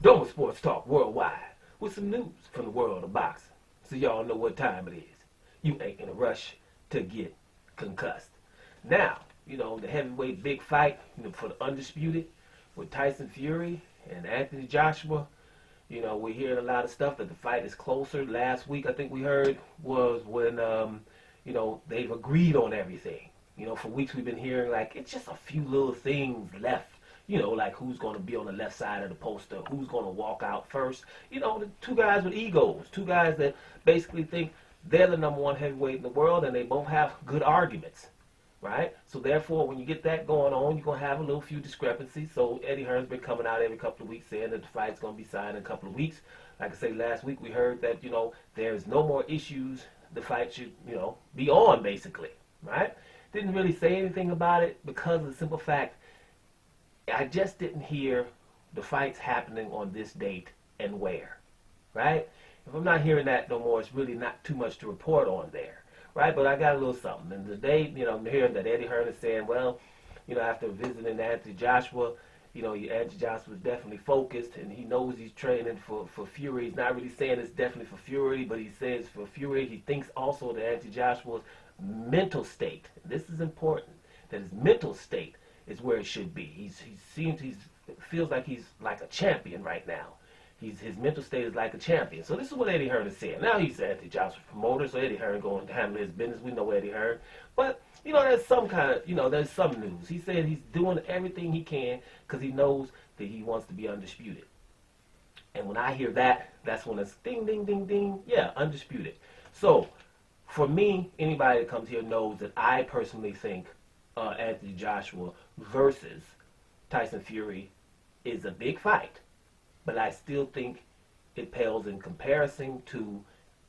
Doma Sports Talk Worldwide with some news from the world of boxing. So y'all know what time it is. You ain't in a rush to get concussed. Now, the heavyweight big fight, for the undisputed with Tyson Fury and Anthony Joshua. We're hearing a lot of stuff that the fight is closer. Last week, I think we heard was when, they've agreed on everything. For weeks we've been hearing like it's just a few little things left. Like who's going to be on the left side of the poster, who's going to walk out first. The two guys with egos, two guys that basically think they're the number one heavyweight in the world, and they both have good arguments, right? So therefore, when you get that going on, you're going to have a little few discrepancies. So Eddie Hearn's been coming out every couple of weeks saying that the fight's going to be signed in a couple of weeks. Like I say, last week we heard that, there's no more issues. The fight should, be on, basically, right? Didn't really say anything about it because of the simple fact I just didn't hear the fights happening on this date and where, right? If I'm not hearing that no more, it's really not too much to report on there, right? But I got a little something. And today, I'm hearing that Eddie Hearn is saying, well, after visiting Anthony Joshua, Anthony Joshua is definitely focused, and he knows he's training for Fury. He's not really saying it's definitely for Fury, but he says for Fury. He thinks also that Anthony Joshua's mental state, this is important, that his mental state is where it should be. He feels like he's like a champion right now. His mental state is like a champion. So this is what Eddie Hearn is saying. Now he's Anthony Joshua's promoter, so Eddie Hearn going to handle his business. We know Eddie Hearn. But, there's some kind of, there's some news. He said he's doing everything he can because he knows that he wants to be undisputed. And when I hear that, that's when it's ding, ding, ding, ding. Yeah, undisputed. So, for me, anybody that comes here knows that I personally think Anthony Joshua versus Tyson Fury is a big fight. But I still think it pales in comparison to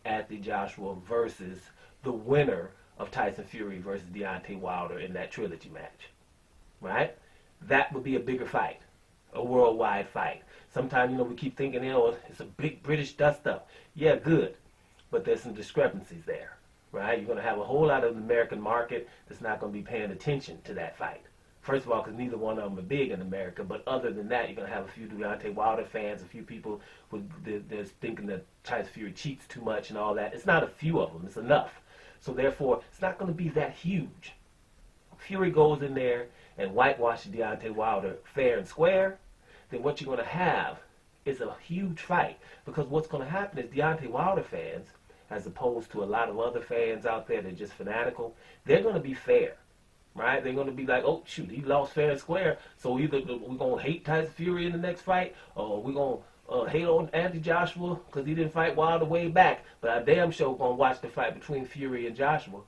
Anthony Joshua versus the winner of Tyson Fury versus Deontay Wilder in that trilogy match, right? That would be a bigger fight, a worldwide fight. Sometimes, we keep thinking, it's a big British dust-up. Yeah, good, but there's some discrepancies there, right? You're going to have a whole lot of the American market that's not going to be paying attention to that fight. First of all, because neither one of them are big in America, but other than that, you're going to have a few Deontay Wilder fans, a few people that's thinking that Tyson Fury cheats too much and all that. It's not a few of them. It's enough. So therefore, it's not going to be that huge. Fury goes in there and whitewashes Deontay Wilder fair and square, then what you're going to have is a huge fight. Because what's going to happen is Deontay Wilder fans, as opposed to a lot of other fans out there that are just fanatical, they're going to be fair. Right? They're going to be like, oh, shoot, he lost fair and square, so either we're going to hate Tyson Fury in the next fight, or we're going to hate on Anthony Joshua because he didn't fight Wilder way back, but I damn sure going to watch the fight between Fury and Joshua.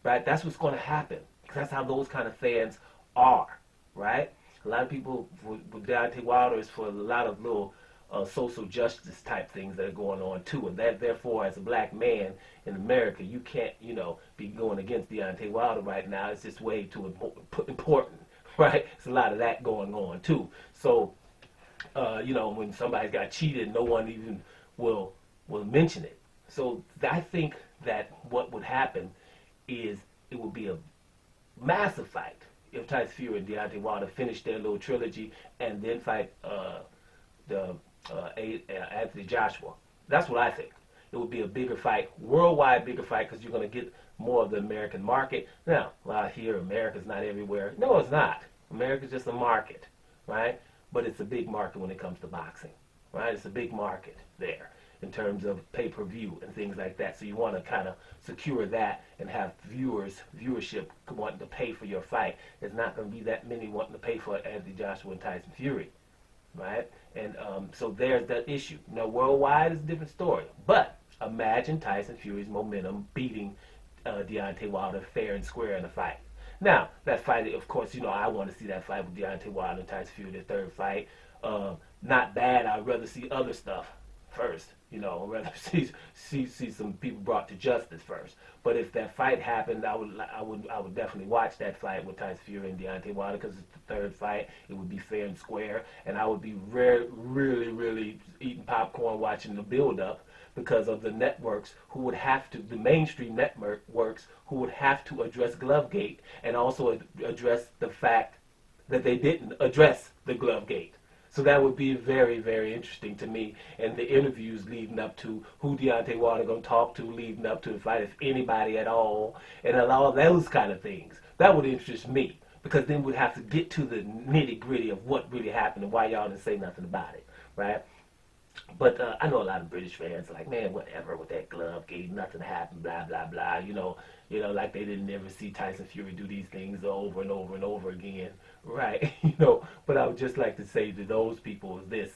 Right? That's what's going to happen. That's how those kind of fans are. Right? A lot of people with Deontay Wilder is for a lot of little social justice type things that are going on too, and that therefore, as a black man in America, you can't, be going against Deontay Wilder right now. It's just way too important, right? It's a lot of that going on too. So, when somebody got cheated, no one even will mention it. So I think that what would happen is it would be a massive fight if Tyson Fury and Deontay Wilder finish their little trilogy and then fight Anthony Joshua. That's what I think. It would be a bigger fight, worldwide bigger fight, because you're going to get more of the American market. Now, I hear America's not everywhere. No, it's not. America's just a market, right? But it's a big market when it comes to boxing, right? It's a big market there in terms of pay-per-view and things like that. So you want to kind of secure that and have viewership wanting to pay for your fight. There's not going to be that many wanting to pay for Anthony Joshua and Tyson Fury. Right? And so there's that issue. Now, worldwide is a different story. But imagine Tyson Fury's momentum beating Deontay Wilder fair and square in a fight. Now, that fight, of course, I want to see that fight with Deontay Wilder and Tyson Fury, the third fight. Not bad. I'd rather see other stuff first. I'd rather see some people brought to justice first. But if that fight happened, I would definitely watch that fight with Tyson Fury and Deontay Wilder because it's the third fight. It would be fair and square, and I would be really eating popcorn watching the build-up because of the networks who would have to, the mainstream networks who would have to address Glovegate and also address the fact that they didn't address the Glovegate. So that would be very, very interesting to me. And the interviews leading up to who Deontay Wilder going to talk to, leading up to the fight, if anybody at all, and all those kind of things. That would interest me, because then we'd have to get to the nitty gritty of what really happened and why y'all didn't say nothing about it, right? But I know a lot of British fans are like, man, whatever with that glove game, nothing happened, blah blah blah. Like they didn't ever see Tyson Fury do these things over and over and over again, right? But I would just like to say to those people is this,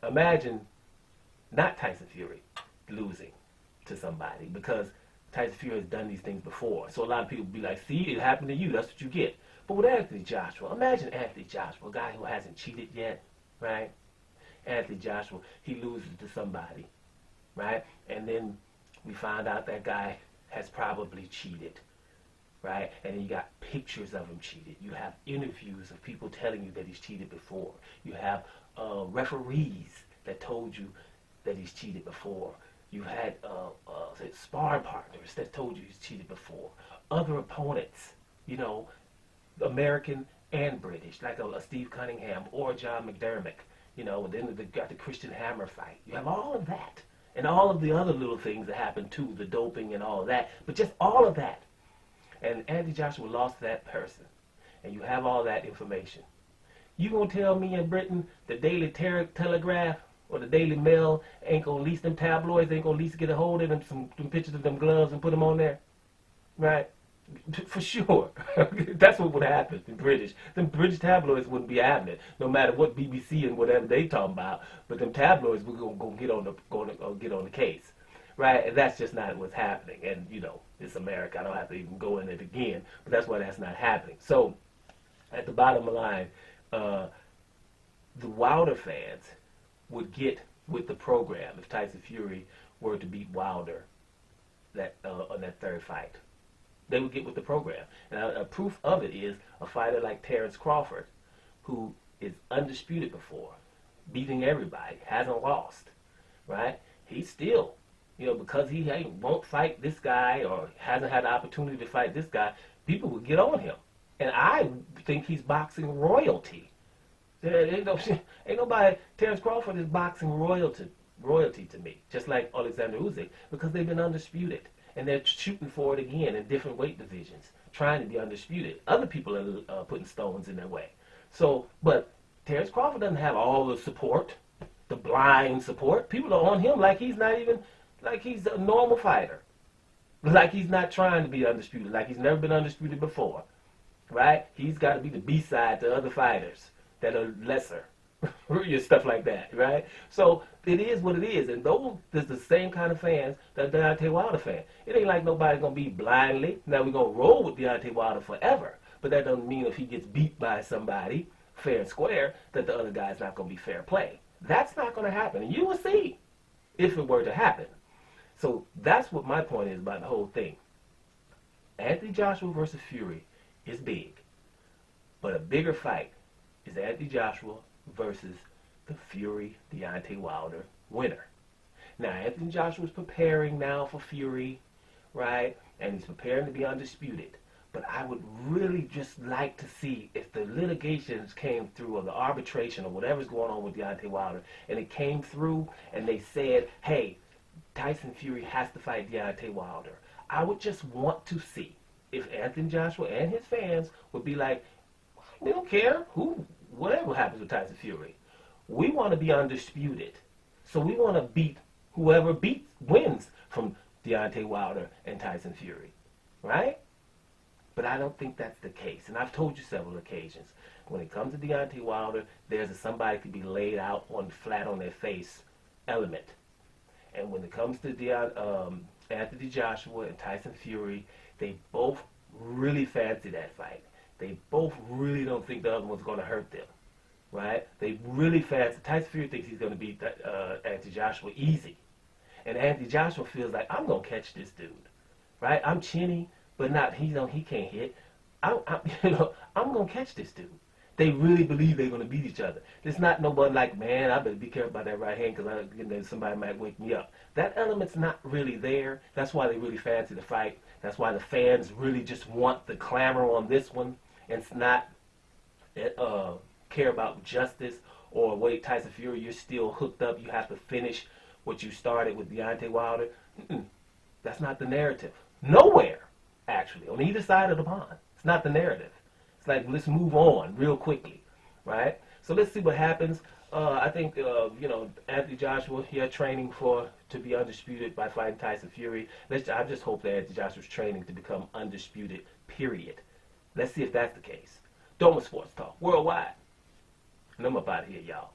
imagine not Tyson Fury losing to somebody, because Tyson Fury has done these things before. So a lot of people be like, see, it happened to you. That's what you get. But with Anthony Joshua, imagine Anthony Joshua, a guy who hasn't cheated yet, right? Anthony Joshua, he loses to somebody, right? And then we find out that guy has probably cheated, right? And then you got pictures of him cheated. You have interviews of people telling you that he's cheated before. You have referees that told you that he's cheated before. You had sparring partners that told you he's cheated before. Other opponents, American and British, like a Steve Cunningham or John McDermott. And then they got the Christian Hammer fight. You have all of that. And all of the other little things that happened too, the doping and all of that. But just all of that. And Anthony Joshua lost that person. And you have all that information. You gonna tell me in Britain the Daily Telegraph or the Daily Mail ain't gonna lease them tabloids, ain't gonna at least get a hold of them, some pictures of them gloves and put them on there? Right? For sure. That's what would happen in British. Them British tabloids wouldn't be having it, no matter what BBC and whatever they talking about. But them tabloids were gonna get on the case, right? And that's just not what's happening. And it's America. I don't have to even go in it again. But that's why that's not happening. So, at the bottom line, the Wilder fans would get with the program if Tyson Fury were to beat Wilder on that third fight. They would get with the program. And a proof of it is a fighter like Terrence Crawford, who is undisputed before, beating everybody, hasn't lost, right? He's still, because he won't fight this guy or hasn't had the opportunity to fight this guy, people would get on him. And I think he's boxing royalty. Ain't nobody, Terrence Crawford is boxing royalty to me, just like Alexander Usyk, because they've been undisputed. And they're shooting for it again in different weight divisions, trying to be undisputed. Other people are putting stones in their way. So, but Terrence Crawford doesn't have all the support, the blind support. People are on him like he's a normal fighter. Like he's not trying to be undisputed, like he's never been undisputed before, right? He's got to be the B-side to other fighters that are lesser. Stuff like that, right? So it is what it is, and there's the same kind of fans that Deontay Wilder fan. It ain't like nobody's gonna be blindly. Now we're gonna roll with Deontay Wilder forever, but that doesn't mean if he gets beat by somebody fair and square that the other guy's not gonna be fair play. That's not gonna happen, and you will see if it were to happen. So that's what my point is about the whole thing. Anthony Joshua versus Fury is big, but a bigger fight is Anthony Joshua versus the Fury Deontay Wilder winner. Now, Anthony Joshua's preparing now for Fury, right? And he's preparing to be undisputed. But I would really just like to see if the litigations came through, or the arbitration, or whatever's going on with Deontay Wilder, and it came through and they said, hey, Tyson Fury has to fight Deontay Wilder. I would just want to see if Anthony Joshua and his fans would be like, we don't care whatever happens with Tyson Fury. We want to be undisputed. So we want to beat whoever wins from Deontay Wilder and Tyson Fury. Right? But I don't think that's the case. And I've told you several occasions, when it comes to Deontay Wilder, there's a somebody could be laid out flat on their face element. And when it comes to Anthony Joshua and Tyson Fury, they both really fancy that fight. They both really don't think the other one's going to hurt them, right? They really fancy. Tyson Fury thinks he's going to beat Anthony Joshua easy. And Anthony Joshua feels like, I'm going to catch this dude, right? I'm chinny, but he can't hit. I'm going to catch this dude. They really believe they're going to beat each other. There's not nobody like, man, I better be careful about that right hand because somebody might wake me up. That element's not really there. That's why they really fancy the fight. That's why the fans really just want the clamor on this one. And it's not care about justice, or wait, Tyson Fury, you're still hooked up. You have to finish what you started with Deontay Wilder. That's not the narrative. Nowhere, actually, on either side of the pond. It's not the narrative. It's like, let's move on real quickly, right? So let's see what happens. I think, Anthony Joshua here training to be undisputed by fighting Tyson Fury. I just hope that Anthony Joshua's training to become undisputed, period. Let's see if that's the case. Doma Sports Talk, worldwide. And I'm up out of here, y'all.